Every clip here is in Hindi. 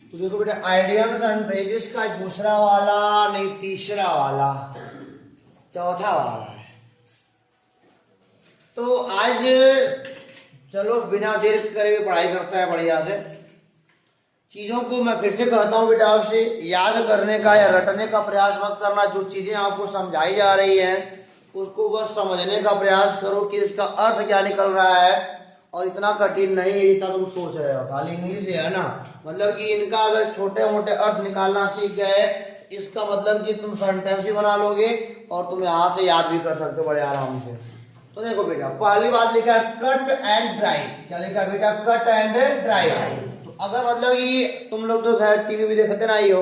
तो देखो बेटा आइडियम्स एंड फ्रेजेस का दूसरा वाला नहीं तीसरा वाला चौथा वाला है। तो आज चलो बिना देर करे हुए पढ़ाई करता है बढ़िया से। चीजों को मैं फिर से कहता हूँ बेटा आपसे याद करने का या रटने का प्रयास मत करना। जो चीजें आपको समझाई जा रही हैं उसको बस समझने का प्रयास करो कि इसका अर्थ क्या निकल रहा है। और इतना कठिन नहीं है जितना तुम सोच रहे हो। खाली इंग्लिश है ना, मतलब कि इनका अगर छोटे मोटे अर्थ निकालना सीख गए इसका मतलब कि तुम सेंटेंस ही बना लोगे और तुम यहाँ से याद भी कर सकते हो बड़े आराम से। तो देखो बेटा पहली बात लिखा है कट एंड ड्राई। क्या लिखा है बेटा? Cut and dry. तो अगर मतलब ये तुम लोग तो खैर टीवी भी देखते ना ही हो,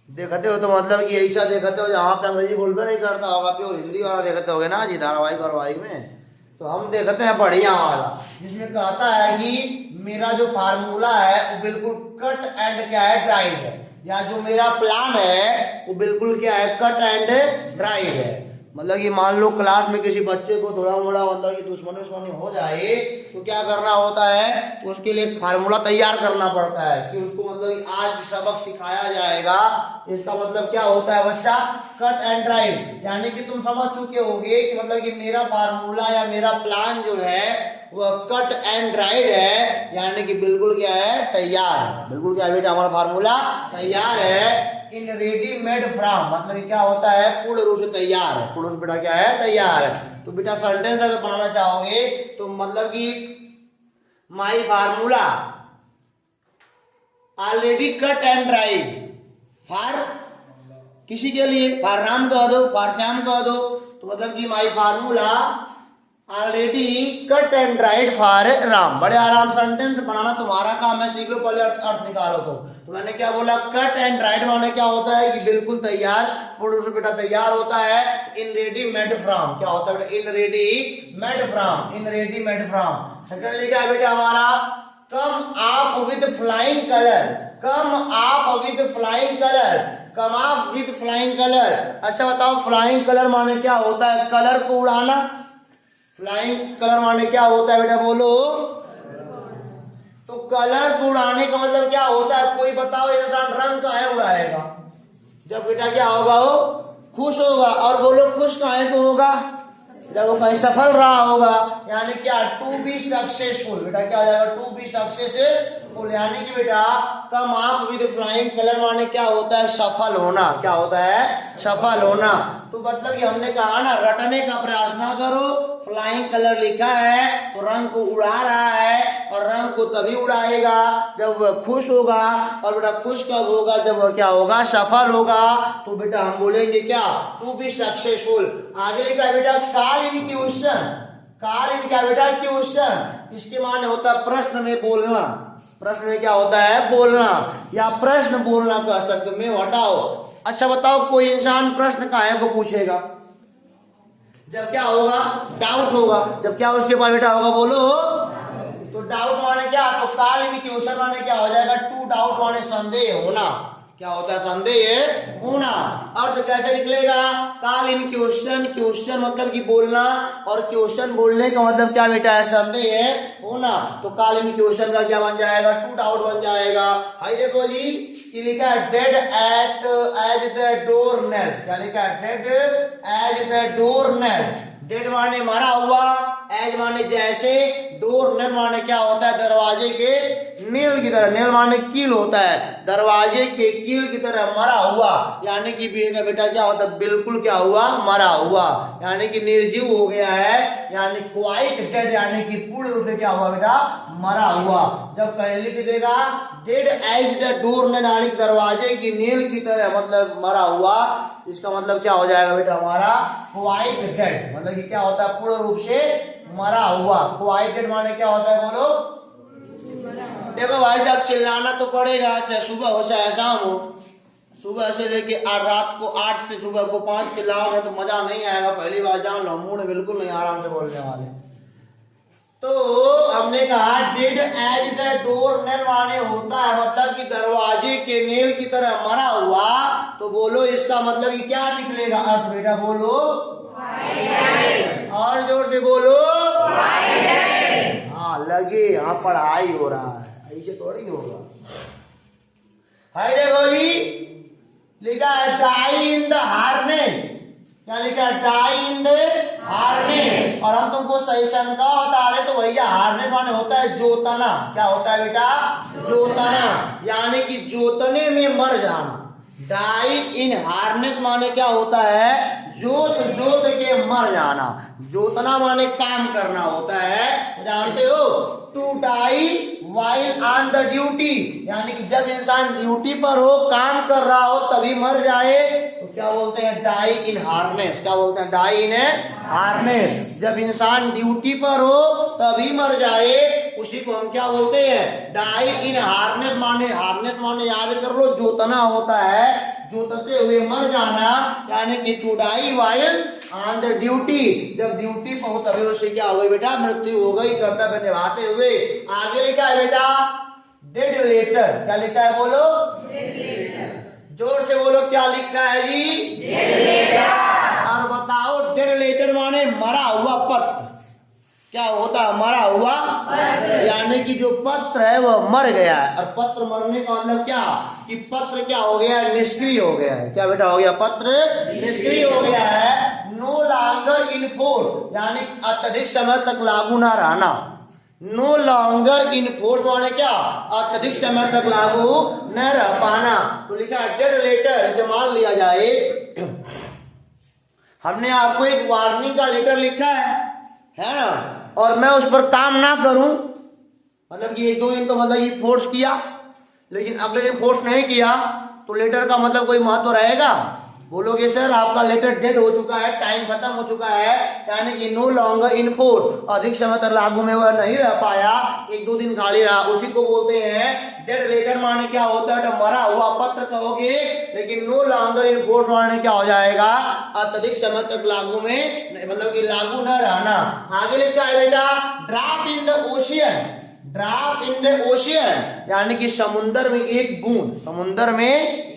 देखते हो तो मतलब कि ऐसा देखते हो जहाँ पे अंग्रेजी बोलबे नहीं करता होगा, प्योर हिंदी वाला देखते होगे ना जी धारावाहिक वारावाहिक में। तो हम देखते हैं बढ़िया वाला जिसमें कहता है कि मेरा जो फार्मूला है वो बिल्कुल कट एंड क्या है ड्राइड है, या जो मेरा प्लान है वो बिल्कुल क्या है कट एंड ड्राइड है। मतलब कि मान लो क्लास में किसी बच्चे को थोड़ा मोड़ा मतलब कि दुश्मनी हो जाए तो क्या करना होता है, उसके लिए फार्मूला तैयार करना पड़ता है कि उसको मतलब कि आज सबक सिखाया जाएगा। इसका मतलब क्या होता है बच्चा? Cut and dried. यानी कि तुम समझ चुके होगे कि मतलब कि मेरा फार्मूला या मेरा प्लान जो है वह कट एंड ड्राइड है, यानी कि बिल्कुल क्या है तैयार है। बिल्कुल क्या बेटा हमारा फार्मूला तैयार है। इन रेडीमेड फ्रॉम मतलब क्या होता है? पूर्ण रूप से तैयार है। पूर्ण रूप बेटा क्या है? तैयार है। तो बेटा सेंटेंस अगर बनाना चाहोगे तो मतलब कि my formula already cut and dried for किसी के लिए फॉर राम कह दो, फॉर श्याम कह दो। तो मतलब कि my formula already cut and dried for Ram. बड़े आराम सेंटेंस बनाना तुम्हारा काम है, सीख लो पहले अर्थ निकालो। तो मैंने क्या बोला? कट एंड ड्राइड माने क्या होता है कि बिल्कुल तैयार, पूर्ण रूप से बेटा तैयार होता है। इन रेडी मेड फ्रॉम क्या होता है बेटा? In ready made from. In ready made from. Second लिखा है बेटा हमारा कम आप विद फ्लाइंग कलर। कम आप विद फ्लाइंग कलर। कम आप विद फ्लाइंग कलर। अच्छा बताओ फ्लाइंग कलर माने क्या होता है? कलर को उड़ाना। फ्लाइंग कलर माने क्या होता है बेटा बोलो? तो कलर को उड़ाने का मतलब क्या होता है? कोई बताओ इंसान रंग काहे उड़ाएगा? जब बेटा क्या होगा? वो खुश होगा। और बोलो खुश काहे को होगा? जब वो कहीं सफल रहा होगा। यानी क्या? To be successful. बेटा क्या हो जाएगा? To be successful. यानी कि बेटा कम आप विद फ्लाइंग कलर माने क्या होता है? सफल होना। क्या होता है? सफल होना। तो मतलब कि हमने कहा ना रटने का प्रयास ना करो। फ्लाइंग कलर लिखा है तो रंग को उड़ा रहा है, और रंग को तभी उड़ाएगा जब वह खुश होगा। और बेटा खुश कब होगा? जब वह क्या होगा? सफल होगा। तो बेटा हम बोलेंगे क्या? To be successful. आगे लिखा है बेटा call in question. Call in क्या बेटा? क्वेश्चन। इसके माने होता है प्रश्न में बोलना। प्रश्न में क्या होता है? बोलना, या प्रश्न बोलना कह सकते में हटाओ। अच्छा बताओ कोई इंसान प्रश्न काहे को पूछेगा? जब क्या होगा? डाउट होगा। जब क्या उसके पास बेटा होगा बोलो? तो डाउट माने क्या? तो कॉल इन क्वेश्चन माने क्या हो जाएगा? टू डाउट माने संदेह होना। क्या होता है? संदेह होना। अर्थ कैसे निकलेगा? Call in question. क्वेश्चन मतलब कि बोलना, और क्वेश्चन बोलने का मतलब क्या बेटा है? संदेह होना। तो कॉल इन क्वेश्चन का क्या बन जाएगा? टू डाउट बन जाएगा। हाई देखो जी कि लिखा है dead at as the door nail. क्या लिखा है? Dead as the door nail. Dead माने मरा हुआ, एज माने जैसे, डोर नेल माने क्या होता है? दरवाजे के नील की तरह। नील माने कील होता है, दरवाजे के कील की तरह मरा हुआ। यानी कि बेटा क्या होता है? बिल्कुल क्या हुआ? मरा हुआ, यानी कि निर्जीव हो गया है। यानी क्वाइट डेड, यानी कि पूर्ण रूप से क्या हुआ बेटा? मरा हुआ। जब कहीं लिख देगा dead as the door nail यानी कि दरवाजे की नील की तरह मतलब मरा हुआ, इसका मतलब क्या हो जाएगा बेटा हमारा? Quite dead. मतलब कि क्या होता है? पूर्ण रूप से मरा हुआ। क्वाइट डेड माने क्या होता है बोलो? देखो भाई साहब चिल्लाना तो पड़ेगा, चाहे सुबह हो चाहे शाम हो। सुबह से लेके रात को 8 से सुबह को 5 चिल्लाओगे तो मजा नहीं आएगा। पहली बार जान लो, मूड बिल्कुल नहीं आराम से बोलने वाले। तो हमने कहा dead as the door nail माने होता है मतलब कि दरवाजे के नेल की तरह मरा हुआ। तो बोलो इसका मतलब कि क्या निकलेगा अर्थ बेटा बोलो? और जोर से बोलो। हाँ लगे, यहाँ पढ़ाई हो रहा है, ऐसे थोड़ी होगा। है देखो जी, लिखा है डाई इन द हार्नेस। क्या लिखा है? Die in the harness. और हम तुमको सही शंका बता रहे तो भैया हार्नेस माने होता है जोतना। क्या होता है बेटा? जोतना, यानी कि जोतने में मर जाना। डाई इन हार्नेस माने क्या होता है? जोत जोत के मर जाना। जोतना माने काम करना होता है, जानते हो? To die while on the duty, यानी कि जब इंसान ड्यूटी पर हो, काम कर रहा हो, तभी मर जाए तो क्या बोलते हैं? डाई इन हार्नेस। क्या बोलते हैं? डाई इन हार्नेस। जब इंसान ड्यूटी पर हो तभी मर जाए, उसी को हम क्या बोलते हैं? डाई इन हार्नेस माने, हार्नेस माने याद कर लो जोतना होता है, जोतते हुए मर जाना, यानी कि to die while on the duty. जब ड्यूटी पर हो तभी उससे क्या हो गई बेटा? मृत्यु हो गई, कर्तव्य निभाते हुए। आगे लिखा है बेटा डेड लेटर। क्या लिखा है? बोलो जोर से बोलो, क्या लिखा है जी? Dead letter. और बताओ डेड लेटर माने मरा हुआ पत्र। क्या होता है? मरा हुआ पत्र, यानी कि जो पत्र है वह मर गया है। और पत्र मरने का मतलब क्या? कि पत्र क्या हो गया है? निष्क्रिय हो गया है। क्या बेटा हो गया? पत्र निष्क्रिय हो गया है। नो लॉन्गर इन फोर्स, यानी अत्यधिक समय तक लागू ना रहना। नो लॉन्गर इन फोर्स माने क्या? अत्यधिक समय तक लागू न रह पाना। तो लिखा है डेड लेटर। जब मान लिया जाए हमने आपको एक वार्निंग का लेटर लिखा है ना, और मैं उस पर काम ना करूं, मतलब कि 1-2 दिन तो मतलब ये फोर्स किया, लेकिन अगले दिन फोर्स नहीं किया, तो लेटर का मतलब कोई महत्व रहेगा? बोलोगे सर आपका लेटर डेड हो चुका है, टाइम खत्म हो चुका है, यानी कि नो लॉन्गर इन फोर्स, अधिक समय तक लागू में वह नहीं रह पाया, 1-2 दिन खाली रहा, उसी को बोलते हैं डेड लेटर। माने क्या होता है? तो मरा हुआ पत्र कहोगे, लेकिन नो लॉन्गर इन फोर्स माने क्या हो जाएगा? अत्यधिक समय तक लागू में, मतलब कि लागू न रहना। आगे लिखा है बेटा drop in the ocean. Drop in the ocean, यानी कि समुद्र में एक बूंद। समुद्र में,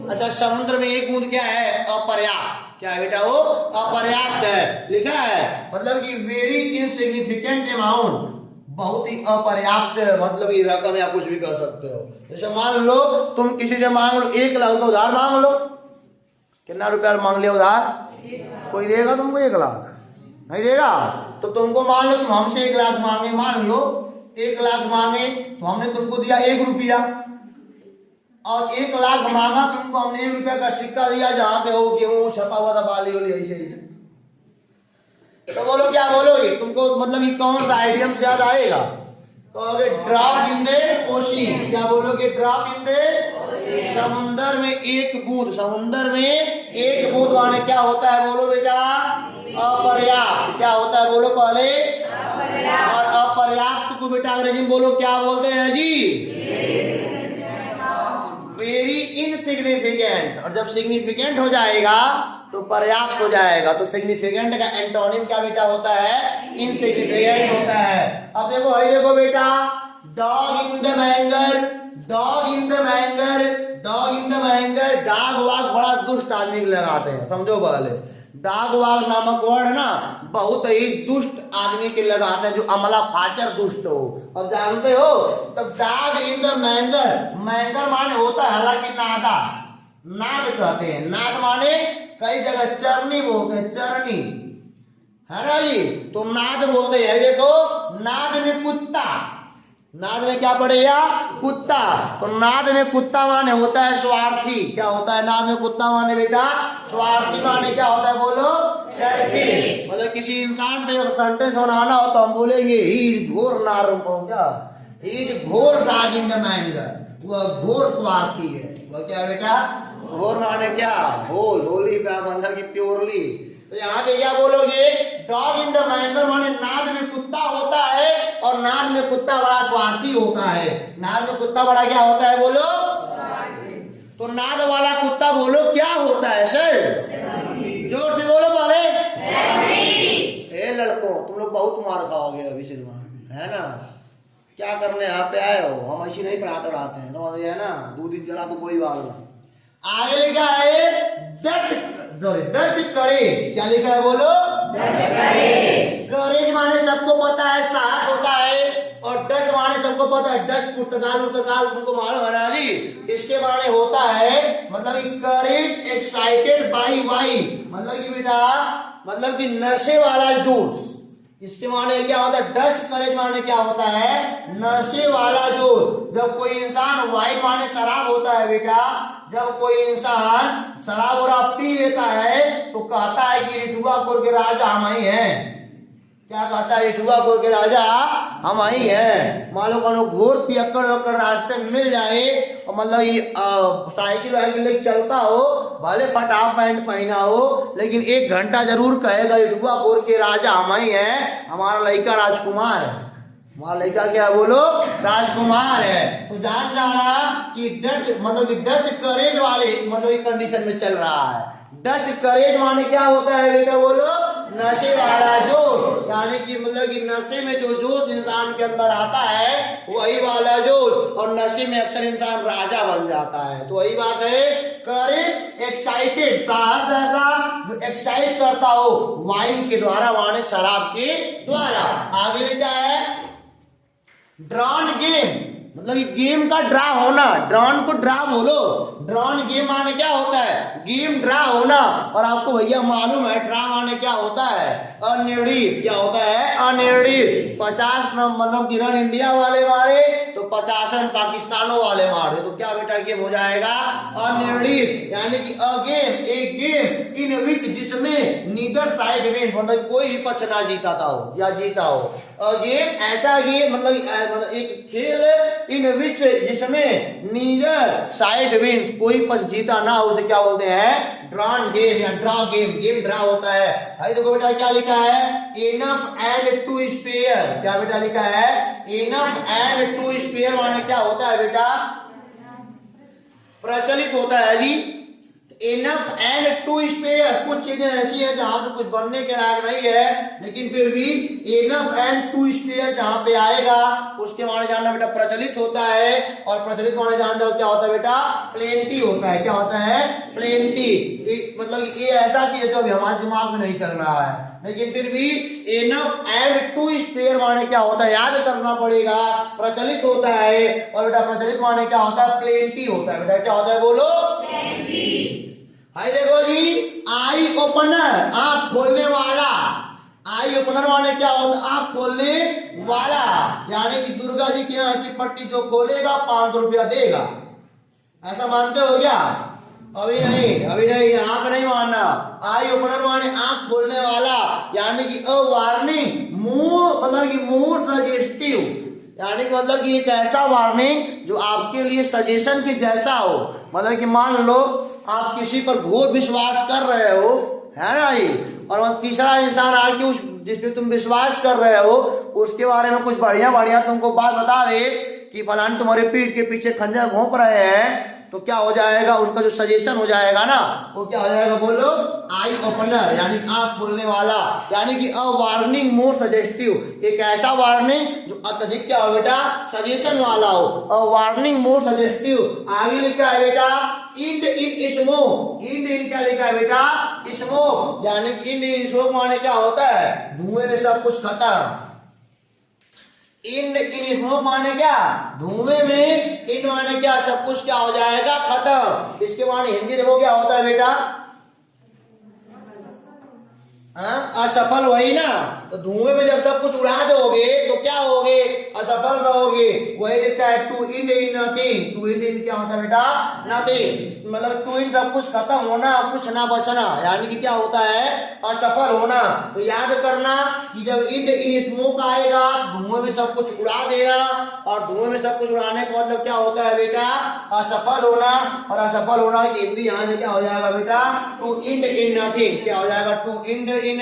अच्छा समुद्र में एक बूंद क्या है? अपर्याप्त। क्या है बेटा? वो अपर्याप्त है। लिखा है मतलब कि वेरी इनसिग्निफिकेंट अमाउंट, बहुत ही अपर्याप्त, मतलब कि रकम या कुछ भी कर सकते हो। जैसे मान लो तुम किसी से मांग लो 1 लाख, तो उधार मांग लो। कितना रुपया मांग लिया उधार? कोई देगा तुमको 1 लाख? नहीं देगा। तो तुमको मान लो तुम हमसे 1 लाख मांगे, मान लो 1 लाख मांगे, तो हमने तुमको दिया 1 रुपया, और 1 लाख मांगा तुमको, हमने 1 रुपया का सिक्का दिया जहां पे हो गेहूं छपा हुआ था, बाली वाली ऐसे। तो बोलो क्या बोलोगे? तुमको मतलब ये कौन सा आइडियम से याद आएगा? कहोगे ड्रॉप इन द ओशियन। क्या बोलोगे? ड्रॉप इन द, समुद्र में एक बूंद। समुद्र में एक बूंद माने क्या होता है? बोलो बेटा अपर्याप्त। क्या होता है? बोलो पहले। और अपर्याप्त को बेटा अंग्रेजी में बोलो क्या बोलते हैं जी? Very insignificant. और जब सिग्निफिकेंट हो जाएगा तो पर्याप्त हो जाएगा। तो सिग्निफिकेंट का एंटोनिम क्या बेटा होता है? इनसिग्निफिकेंट होता है। अब देखो, देखो बेटा dog in the manger. Dog in the manger, dog in the manger. Dog वाग बड़ा दुष्ट आदमी लगाते हैं, समझो पहले। डॉग वाग नामक वर्ड है ना, बहुत ही दुष्ट आदमी के लगाते हैं, जो अमला फाचर दुष्ट हो। अब जानते हो तब डॉग इन द मैंगर। मैंगर माने होता है हालांकि नादा, नाद कहते हैं। नाद माने कई जगह चरनी बोलते हैं, चरनी है ना जी, तो नाद बोलते हैं। देखो नाद में कुत्ता, नाद में क्या पड़ेगा? कुत्ता। तो नाद में कुत्ता माने होता है स्वार्थी। क्या होता है? नाद में कुत्ता माने बेटा स्वार्थी। माने क्या होता है? बोलो सेल्फिश। मतलब किसी इंसान पे सेंटेंस बनाना हो तो हम बोलेंगे ही इज घोर नार, क्या ही इज घोर डॉग इन द मैंगर, वह घोर स्वार्थी है। वह क्या बेटा? घोर माने क्या? होल, होली पे मतलब की प्योरली। तो यहाँ पे क्या बोलोगे? डॉग इन द मैंगर माने नाद में कुत्ता होता है, और नाद में कुत्ता बड़ा स्वार्थी होता है। नाद में कुत्ता बड़ा क्या होता है? बोलो। तो नाद वाला कुत्ता बोलो क्या होता है सर? जोर से बोलो पहले। ए लड़कों, तुम लोग बहुत मार खाओगे अभी सिनेमा, है ना? क्या करने यहाँ पे आए हो? हम ऐसी नहीं पढ़ाते हैं, समझ गए ना? 2 दिन चला तो कोई बात नहीं। आगे लिखा है डच करेज। क्या लिखा है? बोलो करेज। करेज माने सबको पता है साहस होता है, और और डच माने सबको पता है, डच पुर्तगाल तुमको मालूम है ना जी। इसके माने होता है मतलब करेज एक्साइटेड बाई वाई, मतलब कि बेटा मतलब कि नशे वाला जोश। इसके माने क्या होता है, डच करेज माने क्या होता है, नशे वाला जोश। जब कोई इंसान, वाइन माने शराब होता है बेटा, जब कोई इंसान शराब और पी लेता है तो कहता है कि रिठुआपुर के राजा हम ही हैं। क्या कहता है, रिठुआपुर के राजा हम ही हैं। मान लो कोनो घोर पियक्कड़ होकर रास्ते में मिल जाए और मतलब ये साइकिल वाइकिल लेके चलता हो, भले फटाफ पैंट पहना हो, लेकिन 1 घंटा जरूर कहेगा रिठुआपुर के राजा हम ही हैं, हमारा लड़का राजकुमार है। हमारा लड़का क्या बोलो, राजकुमार है। तो जान जाना कि डच करेज वाले मतलब कंडीशन में चल रहा है। डच करेज माने क्या होता है बेटा बोलो, नशे वाला जोश, यानी कि मतलब कि नशे में जो जोश इंसान के अंदर आता है वही वाला जोश, और नशे में अक्सर इंसान राजा बन जाता है। तो वही बात है, करेज एक्साइटेड, साहस ऐसा जो एक्साइट करता हो वाइन के द्वारा, माने शराब के द्वारा। आगे क्या है, ड्रॉन गेम, मतलब ये गेम का ड्रा होना, ड्रॉन को ड्रा बोलो। ड्रॉन गेम माने क्या होता है, गेम ड्रा होना। और आपको भैया मालूम है ड्रा माने क्या होता है, अनिर्णीत। क्या होता है, अनिर्णीत। 50 मतलब कि रन इंडिया वाले मारे तो 50 रन पाकिस्तानों वाले मारे, तो क्या बेटा गेम हो जाएगा, अनिर्णीत। यानी कि अ गेम, एक गेम इन विच, जिसमें नीदर साइड विन, मतलब कोई भी पक्ष ना जीता हो या जीता हो। अ गेम ऐसा गेम मतलब एक खेल इन विच, जिसमें नीदर साइड विन, कोई पक्ष जीता ना हो, उसे क्या बोलते हैं, ड्रॉन गेम या ड्रा गेम। गेम ड्रा होता है। भाई देखो बेटा क्या लिखा है, इनफ एंड टू स्पेयर। क्या बेटा लिखा है, इनफ एंड टू स्पेयर माने क्या होता है बेटा, प्रचलित होता है जी। इनफ एंड टू स्पेयर, कुछ चीजें ऐसी हैं जहां पे कुछ बनने के लायक नहीं है, लेकिन फिर भी इनफ एंड टू स्पेयर जहां पे आएगा उसके माने जानना बेटा प्रचलित होता है। और प्रचलित माने जान जाओ क्या होता है बेटा, प्लेंटी होता है। क्या होता है, प्लेंटी। मतलब ये ऐसा चीज है जो अभी हमारे दिमाग में नहीं चल रहा है, लेकिन फिर भी इनफ एंड टू स्पेयर माने क्या होता है, याद करना पड़ेगा। प्रचलित होता है, और बेटा प्रचलित माने क्या होता है, प्लेंटी होता है। बेटा क्या होता है बोलो, प्लेंटी। भाई देखो जी, आई ओपनर, आंख खोलने वाला। आई ओपनर माने क्या होता है, आंख खोलने वाला। यानी कि दुर्गा जी की आंख की पट्टी जो खोलेगा 500 रुपया देगा, ऐसा मानते हो क्या? अभी नहीं, आंख नहीं मानना। आई ओपनर माने आंख खोलने वाला, यानी कि अ वार्निंग, मुंह मतलब कि मुंह सजेस्टिव, यानी कि मतलब कि एक ऐसा वार्निंग जो आपके लिए सजेशन के जैसा हो। मतलब कि मान लो आप किसी पर घोर विश्वास कर रहे हो, है ना ये, और तीसरा इंसान आके उस जिसपे तुम विश्वास कर रहे हो उसके बारे में कुछ बढ़िया तुमको बात बता दे कि फलान तुम्हारे पीठ के पीछे खंजर घोंप रहे हैं, तो क्या हो जाएगा, उसका जो सजेशन हो जाएगा ना वो क्या हो जाएगा बोलो, आई ओपनर, यानी आंख खोलने वाला। यानी कि अ वार्निंग मोर सजेस्टिव, एक ऐसा वार्निंग जो अत्यधिक क्या हो बेटा, सजेशन वाला हो। A warning more suggestive. आगे लिखा है बेटा end in smoke. End in क्या लिखा है बेटा, स्मोक। यानी कि इंड इन स्मोक माने क्या होता है, धुएं में सब कुछ खत्म। इंड इन स्मोक माने क्या, धुएं में। इंड माने क्या, सब कुछ क्या हो जाएगा, खत्म। इसके माने हिंदी देखो क्या होता है बेटा, असफल। वही ना, तो धुएं में जब सब कुछ उड़ा दोगे तो क्या होगे, असफल रहोगे। वही लिखता है to end in nothing. To end in क्या होता है बेटा, नथिंग। मतलब टू इन सब कुछ खत्म होना, कुछ ना बचना, यानी कि क्या होता है, असफल होना। तो याद करना कि जब इंड इन स्मोक आएगा, धुएं में सब कुछ उड़ा देना, और धुएं में सब कुछ उड़ाने का मतलब क्या होता है बेटा, असफल होना। और असफल होना की हिंदी यहाँ से क्या हो जाएगा बेटा, टू इंड इन नथिंग। क्या हो जाएगा, टू इंड इन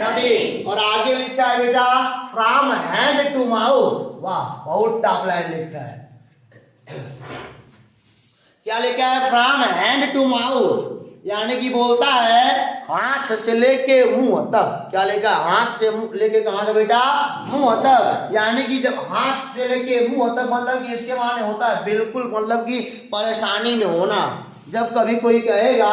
नथिंग। और आगे लिखा है बेटा फ्रॉम हैंड टू माउथ। वाह, बहुत टॉप लाइन लिखा है। क्या लिखा है, फ्रॉम हैंड टू माउथ, यानी कि बोलता है हाथ से लेके मुंह तक। क्या लिखा, हाथ से लेके कहां तक बेटा, मुंह तक। यानी कि जब हाथ से लेके मुंह तक, मतलब कि इसके माने होता है बिल्कुल मतलब कि परेशानी में होना, जब कभी कोई कहेगा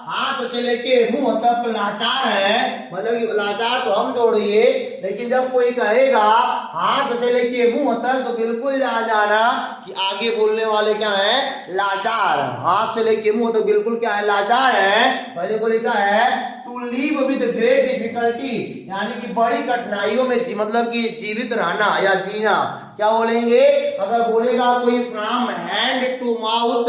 हाथ से लेके मुंह तक लाचार है, मतलब कि लाचार तो हम जोड़िए, लेकिन जब कोई कहेगा हाथ से लेके मुंह तक तो बिल्कुल जान जाना कि आगे बोलने वाले क्या है, लाचार। हाथ से लेके मुंह तक बिल्कुल क्या है, लाचार है। पहले को लिखा है to live with great difficulty, यानी कि बड़ी कठिनाइयों में मतलब कि जीवित रहना या जीना। क्या बोलेंगे, अगर बोलेगा कोई फ्रॉम हैंड टू माउथ,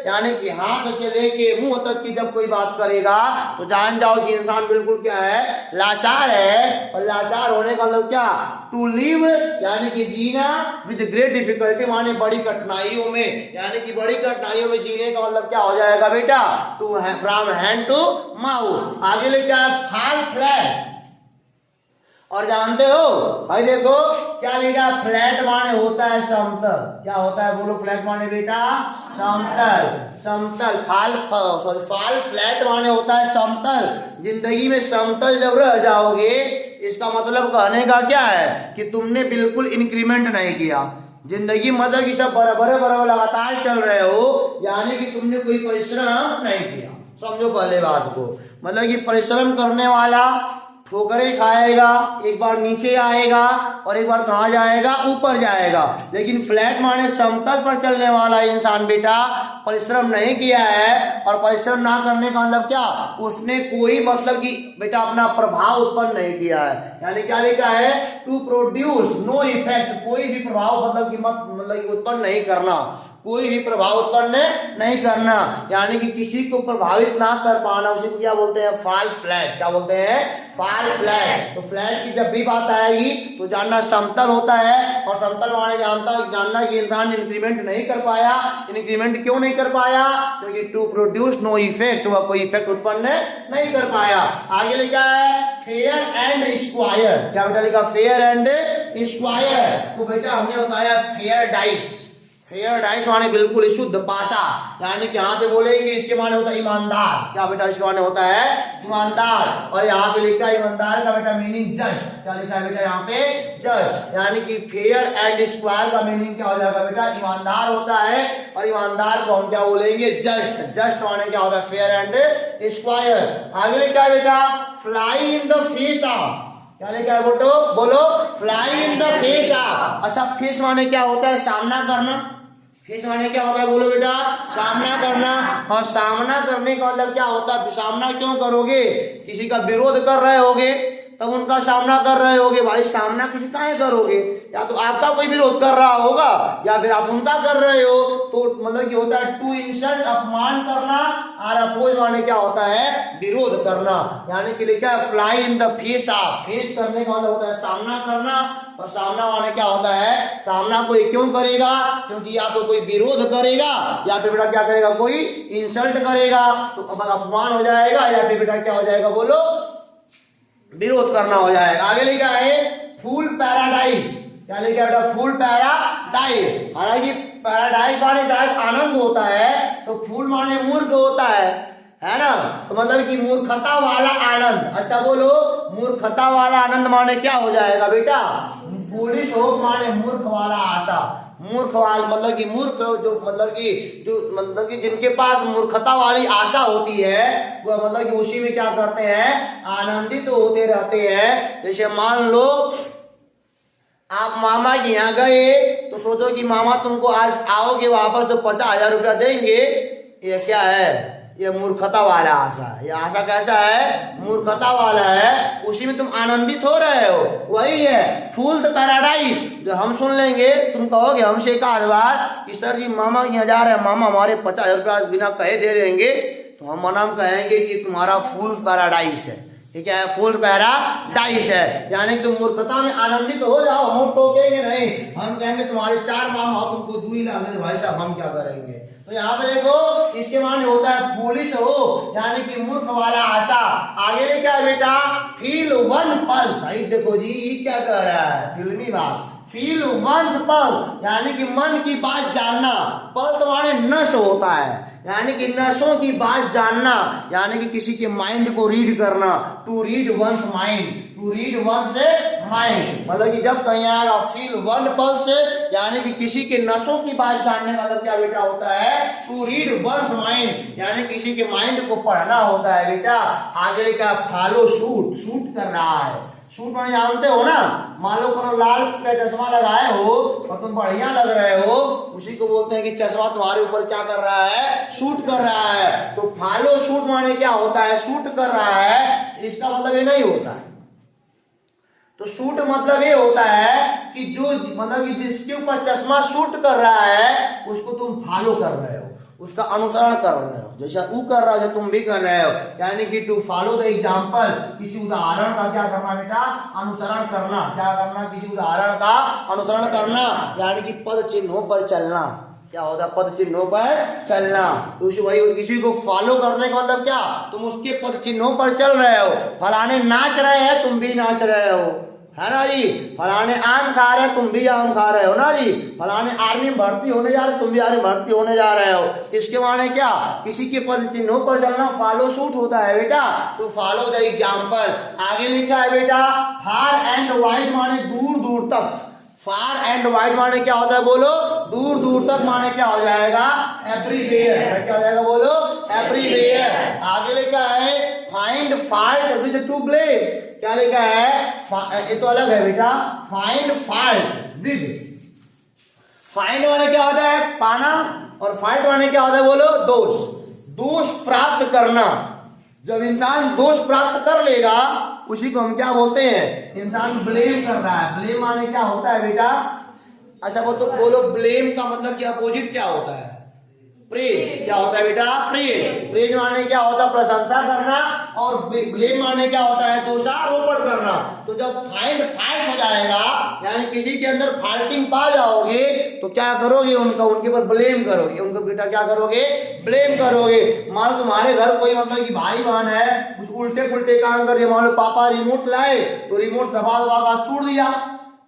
यानी कि हाथ से लेके मुंह तक की जब कोई बात करेगा तो जान जाओ कि इंसान बिल्कुल क्या है, लाचार है। और लाचार होने का मतलब क्या, टू लिव यानी कि जीना, विद ग्रेट डिफिकल्टी माने बड़ी कठिनाइयों में, यानी कि बड़ी कठिनाइयों में जीने का मतलब क्या हो जाएगा बेटा, to from hand to mouth. आगे ले क्या, फाल फ्लैट। और जानते हो भाई देखो क्या लिखा, फ्लैट माने होता है समतल। क्या होता है बोलो, फ्लैट माने बेटा समतल, समतल। फाल फ्लैट माने होता है समतल। जिंदगी में समतल जब रह जाओगे, इसका मतलब कहने का क्या है कि तुमने बिल्कुल इंक्रीमेंट नहीं किया। जिंदगी मतलब कि सब बराबर बराबर लगातार चल रहे हो, यानी कि तुमने कोई परिश्रम नहीं किया। समझो पहले बात को, मतलब कि परिश्रम करने वाला ठोकरे खाएगा, एक बार नीचे आएगा और एक बार कहाँ जाएगा, ऊपर जाएगा। लेकिन फ्लैट माने समतल पर चलने वाला इंसान बेटा परिश्रम नहीं किया है, और परिश्रम ना करने का मतलब क्या, उसने कोई मतलब कि बेटा अपना प्रभाव उत्पन्न नहीं किया है। यानी क्या लिखा है, टू प्रोड्यूस नो इफेक्ट, कोई भी प्रभाव मतलब कि उत्पन्न नहीं करना, कोई भी प्रभाव उत्पन्न नहीं करना, यानी कि किसी को प्रभावित ना कर पाना, उसे क्या बोलते हैं, फाल फ्लैट। क्या बोलते हैं, फाल फ्लैट। तो फ्लैट की जब भी बात आएगी तो जानना समतल होता है, और समतल माने जानना कि इंसान इंक्रीमेंट नहीं कर पाया। इंक्रीमेंट क्यों नहीं कर पाया, क्योंकि टू प्रोड्यूस नो इफेक्ट, वह कोई इफेक्ट उत्पन्न नहीं कर पाया। आगे लिखा है फेयर एंड स्क्वायर। क्या बेटा लिखा, फेयर एंड स्क्वायर। तो बेटा हमने बताया फेयर डाइस। फेयर डाइस माने बिल्कुल शुद्ध पासा, यानी कि यहाँ पे बोलेंगे इसके माने होता है ईमानदार। क्या बेटा इसके माने होता है, ईमानदार। और यहाँ पे लिखा है ईमानदार का बेटा मीनिंग जस्ट। क्या लिखा है बेटा यहाँ पे, जस्ट। यानी कि फेयर एंड स्क्वायर का मीनिंग क्या हो जाएगा बेटा, ईमानदार होता है। और ईमानदार को हम क्या बोलेंगे, जस्ट। जस्ट माने क्या होता है, फेयर एंड स्क्वायर। आगे लिखा है बेटा fly in the face of. क्या लिखा है बोलो, बोलो fly in the face of. अच्छा फेस माने क्या होता है, सामना करना। फेस माने क्या होता है बोलो बेटा, सामना करना। और सामना करने का मतलब क्या होता है, सामना क्यों करोगे, किसी का विरोध कर रहे होगे तब उनका सामना कर रहे होगे। भाई सामना किसी का करोगे, या तो आपका कोई विरोध कर रहा होगा या फिर आप उनका कर रहे हो, तो मतलब कि होता है टू इंसल्ट, अपमान करना। और अपोज माने क्या होता है, विरोध करना। यानी कि लिखा है fly in the face of. Face करने का मतलब होता है सामना करना, और सामना माने क्या होता है, सामना कोई क्यों करेगा, क्योंकि या तो कोई विरोध करेगा या फिर बेटा क्या करेगा, कोई इंसल्ट करेगा तो अपमान हो जाएगा, या फिर बेटा क्या हो जाएगा बोलो, विरोध करना हो जाएगा। आगे लिखा है फूल पैराडाइज। क्या लिखा है, फूल पैराडाइज। हालांकि पैराडाइज माने शायद आनंद होता है, तो फूल माने मूर्ख होता है ना, तो मतलब कि मूर्खता वाला आनंद। अच्छा बोलो, मूर्खता वाला आनंद माने क्या हो जाएगा बेटा, फूलिश होप माने मूर्ख वाला आशा। मूर्ख वाला मतलब कि मूर्ख जो मतलब कि जिनके पास मूर्खता वाली आशा होती है, वो मतलब कि उसी में क्या करते हैं, आनंदित तो होते रहते हैं। जैसे मान लो आप मामा के यहाँ गए, तो सोचो कि मामा तुमको आज आओगे वापस तो 50,000 रुपया देंगे। ये क्या है, ये मूर्खता वाला आशा है। ये आशा कैसा है, मूर्खता वाला है, उसी में तुम आनंदित हो रहे हो। वही है फूल द पैराडाइज। जो हम सुन लेंगे, तुम कहोगे हमसे एक आध बार कि सर जी मामा यहाँ जा रहे हैं, मामा हमारे 50,000 रुपया बिना कहे दे देंगे, तो हम मनाम कहेंगे कि तुम्हारा फूल पैराडाइज है। ये क्या है, फूल पैराडाइज है। यानी तुम मूर्खता में आनंदित हो जाओ, हम टोकेंगे नहीं, हम कहेंगे तुम्हारे 4 मामा हो, तुमको 2 ही ला दे भाई साहब, हम क्या करेंगे। तो यहाँ पे देखो इसके माने होता है फूलिश हो, यानी कि मूर्ख वाला आशा। आगे ले क्या है बेटा, फील वन पल्स। सही देखो जी, ये क्या कह रहा है, फिल्मी बात। फील वन पल यानी कि मन की बात जानना। पल तुम्हारे नस होता है, यानी कि नसों की बात जानना, यानी कि किसी के माइंड को रीड करना। To read one's mind, to read one's mind, मतलब कि जब कहीं आएगा फील वन पल्स, यानी कि किसी के नसों की बात जानने का मतलब क्या बेटा होता है? टू रीड वंस माइंड, यानी किसी के माइंड को पढ़ना होता है बेटा। आगे का फॉलो सूट, सूट कर रहा है। सूट मैंने जानते हो ना, मान लो कोनो लाल का चश्मा लगाए हो और तुम बढ़िया लग रहे हो, उसी को बोलते हैं कि चश्मा तुम्हारे ऊपर क्या कर रहा है? सूट कर रहा है। तो फॉलो सूट माने क्या होता है? सूट कर रहा है, इसका मतलब ये नहीं होता है। तो सूट मतलब ये होता है कि जो मतलब कि जिसके ऊपर चश्मा सूट कर रहा है उसको तुम फॉलो कर रहे हो, उसका अनुसरण कर रहे हो। जैसा वो कर रहा है तुम भी कर रहे हो, यानी कि टू फॉलो द एग्जाम्पल, किसी उदाहरण का क्या करना बेटा? अनुसरण करना। क्या करना? किसी उदाहरण का अनुसरण करना, यानी कि पद चिन्हों पर चलना। क्या होता है? पद चिन्हों पर चलना। तो वही किसी को फॉलो करने का मतलब क्या? तुम उसके पद चिन्हों पर चल रहे हो। फलाने नाच रहे हैं, तुम भी नाच रहे हो, है ना जी। फलाने आम खा रहे हैं, तुम भी आम खा रहे हो ना जी। फलाने आर्मी भर्ती होने जा रहे हो, तुम भी आर्मी भर्ती होने जा रहे हो। इसके माने क्या? किसी के पद चिन्हों पर चलना फॉलो सूट होता है बेटा। तो फॉलो द एग्जाम्पल। आगे लिखा है बेटा फार एंड वाइड माने दूर दूर तक। फार एंड वाइड माने क्या होता है? बोलो दूर दूर तक माने क्या हो जाएगा? एवरीवेयर। क्या हो जाएगा? बोलो एवरीवेयर। आगे लिखा है find fault with two blame. क्या लिखा है? ये तो अलग है बेटा। फाइंड फॉल्ट विद, फाइंड माने क्या होता है? पाना, और फाइट माने क्या होता है? बोलो दोष, दोष प्राप्त करना। जब इंसान दोष प्राप्त कर लेगा उसी को हम क्या बोलते हैं? इंसान ब्लेम कर रहा है। ब्लेम माने क्या होता है बेटा? अच्छा वो तो बोलो, ब्लेम का मतलब क्या अपोजिट क्या होता है? प्रेज। क्या होता है बेटा? प्रेज। प्रेज माने क्या होता है? प्रशंसा करना। और ब्लेम माने क्या होता है? दोषारोपण करना। तो जब फाइंड फाल्ट हो जाएगा, यानी किसी के अंदर फाल्टिंग पा जाओगे, तो क्या करोगे? उनका उनके ऊपर ब्लेम करोगे। उनका बेटा क्या करोगे? ब्लेम करोगे। मान लो तुम्हारे घर कोई मतलब कि भाई बहन है, कुछ उल्टे पुल्टे काम कर दिया। मान लो पापा रिमोट लाए तो रिमोट दबा दबा का तोड़ दिया,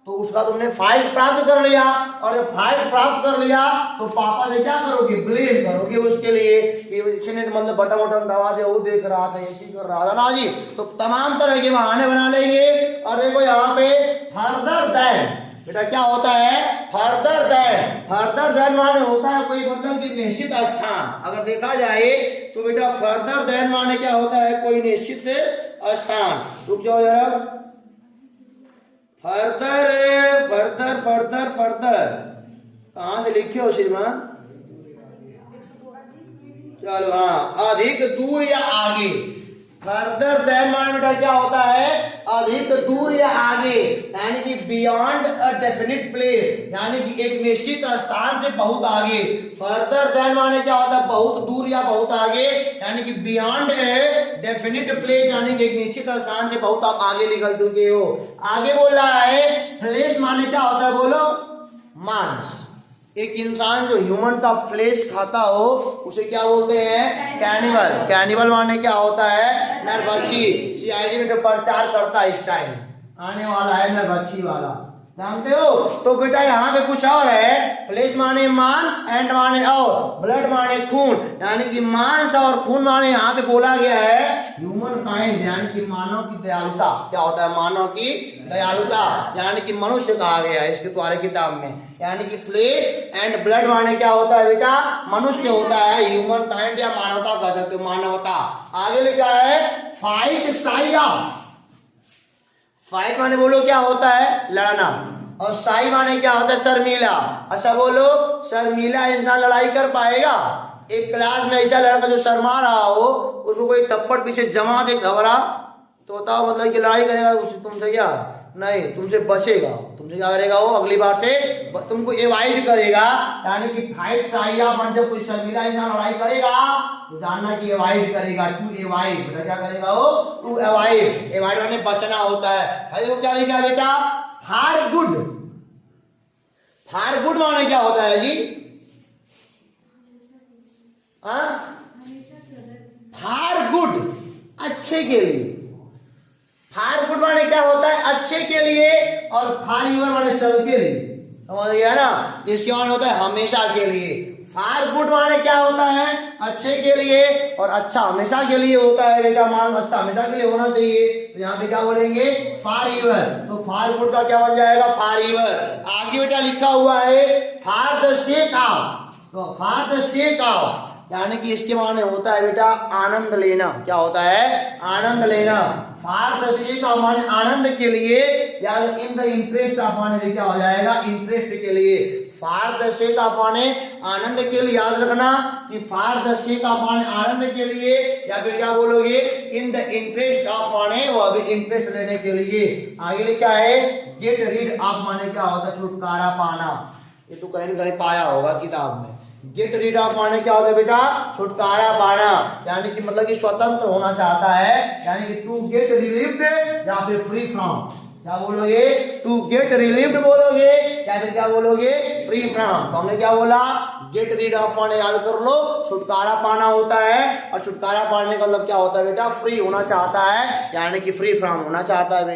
तो उसका तुमने फाइट प्राप्त कर लिया। और जब फाइट प्राप्त कर लिया तो पापा से क्या करोगे? ब्लेम करोगे उसके लिए कि इसने तो मतलब बटन बटन दबा दिया, वो देख रहा था, ऐसी कर रहा था ना जी। तो तमाम तरह के बहाने बना लेंगे। और देखो यहाँ पे फर्दर देन, बेटा क्या होता है? Further than. फर्दर देन माने होता है कोई मतलब कि निश्चित स्थान। अगर देखा जाए तो बेटा फर्दर देन माने क्या होता है? कोई निश्चित स्थान। रुक जाओ जरा। फर्दर फर्दर फर्दर फर्दर कहां से लिखे हो श्रीमान? चलो हाँ, अधिक दूर या आगे। फर्दर देन माने बेटा क्या होता है? अधिक दूर या आगे, यानी कि बियॉन्ड अ डेफिनिट प्लेस, यानी कि एक निश्चित स्थान से बहुत आगे। फर्दर देन माने क्या होता है? बहुत दूर या बहुत आगे, यानी कि बियॉन्ड ए डेफिनिट प्लेस, यानी कि एक निश्चित स्थान से बहुत आप आगे निकल चुके हो। आगे बोल रहा है प्लेस माने क्या होता है? बोलो मांस। एक इंसान जो ह्यूमन का फ्लेश खाता हो उसे क्या बोलते हैं? कैनिबल। कैनिबल माने क्या होता है? नरभक्षी। सीआईडी में जो प्रचार करता है इस टाइम आने वाला है नरभक्षी वाला, जानते हो? तो बेटा यहाँ पे कुछ और है। फ्लेश माने मांस, एंड माने और, ब्लड माने खून, यानी कि मांस और खून माने यहाँ पे बोला गया है ह्यूमन काइंड, यानी कि मानव की दयालुता। क्या होता है? मानव की दयालुता, यानी कि मनुष्य कहा गया है इसके तुम्हारे किताब में। यानी कि फ्लेश एंड ब्लड माने क्या होता है बेटा? मनुष्य होता है। ह्यूमन काइंड या मानवता कह सकते हो, मानवता। आगे लिखा है फाइट साई ऑफ। फाइट माने बोलो क्या होता है? लड़ना। और साई माने क्या होता है? शर्मीला। अच्छा बोलो, शर्मीला इंसान लड़ाई कर पाएगा? एक क्लास में ऐसा लड़का जो शर्मा रहा हो, उसको कोई थप्पड़ पीछे जमा दे घबरा, तो बताओ मतलब कि लड़ाई करेगा तुमसे? क्या नहीं, तुमसे बचेगा। तुमसे क्या करेगा? वो अगली बार से तुमको एवॉइड करेगा। यानी कि फाइट चाहिए अपन, जब कोई शर्मीला इंसान लड़ाई करेगा तो जानना कि एवॉइड करेगा। टू एवॉइड, बेटा क्या करेगा वो? To avoid. एवॉइड माने बचना होता है। देखो क्या लिखा है बेटा? फार गुड। फार गुड माने क्या होता है जी? फार गुड, अच्छे के लिए। फार गुड माने क्या होता है? अच्छे के लिए। और फार यूर माने सबके लिए, समझ गया ना? इसके माने होता है हमेशा के लिए। फार गुड माने क्या होता है? अच्छे के लिए, और अच्छा हमेशा के लिए होता है बेटा, मान अच्छा हमेशा के लिए होना चाहिए, तो यहाँ पे क्या बोलेंगे फॉर एवर, तो फॉर गुड का क्या बन जाएगा फॉर एवर। आगे बेटा लिखा हुआ है फॉर द सेक ऑफ, तो फॉर द सेक ऑफ यानी कि इसके माने होता है बेटा आनंद लेना, क्या होता है आनंद लेना। फॉर द सेक ऑफ माने आनंद के लिए, या इन द इंटरेस्ट ऑफ माने क्या हो जाएगा इंटरेस्ट के लिए। फॉर द सेक ऑफ माने आनंद के लिए, याद रखना कि फॉर द सेक ऑफ माने आनंद के लिए, या फिर क्या बोलोगे इन द इंटरेस्ट ऑफ माने वो अभी इंटरेस्ट लेने के लिए। आगे क्या है गेट रीड ऑफ माने क्या होता है छुटकारा पाना, ये तो कहीं न कहीं पाया होगा किताब में। गेट रीड ऑफ माने क्या होता है बेटा छुटकारा पाना, यानी कि मतलब कि स्वतंत्र होना चाहता है, यानी कि टू गेट रिलीव्ड या फिर फ्री फ्रॉम, क्या बोलोगे टू गेट रिलीव्ड बोलोगे या फिर क्या बोलोगे फ्री फ्रॉम। तो हमने क्या बोला गेट रीड ऑफ माने याद कर लो छुटकारा पाना होता है, और छुटकारा पाने का मतलब क्या होता है बेटा फ्री होना चाहता है, यानी कि फ्री फ्रॉम होना चाहता है बेटा।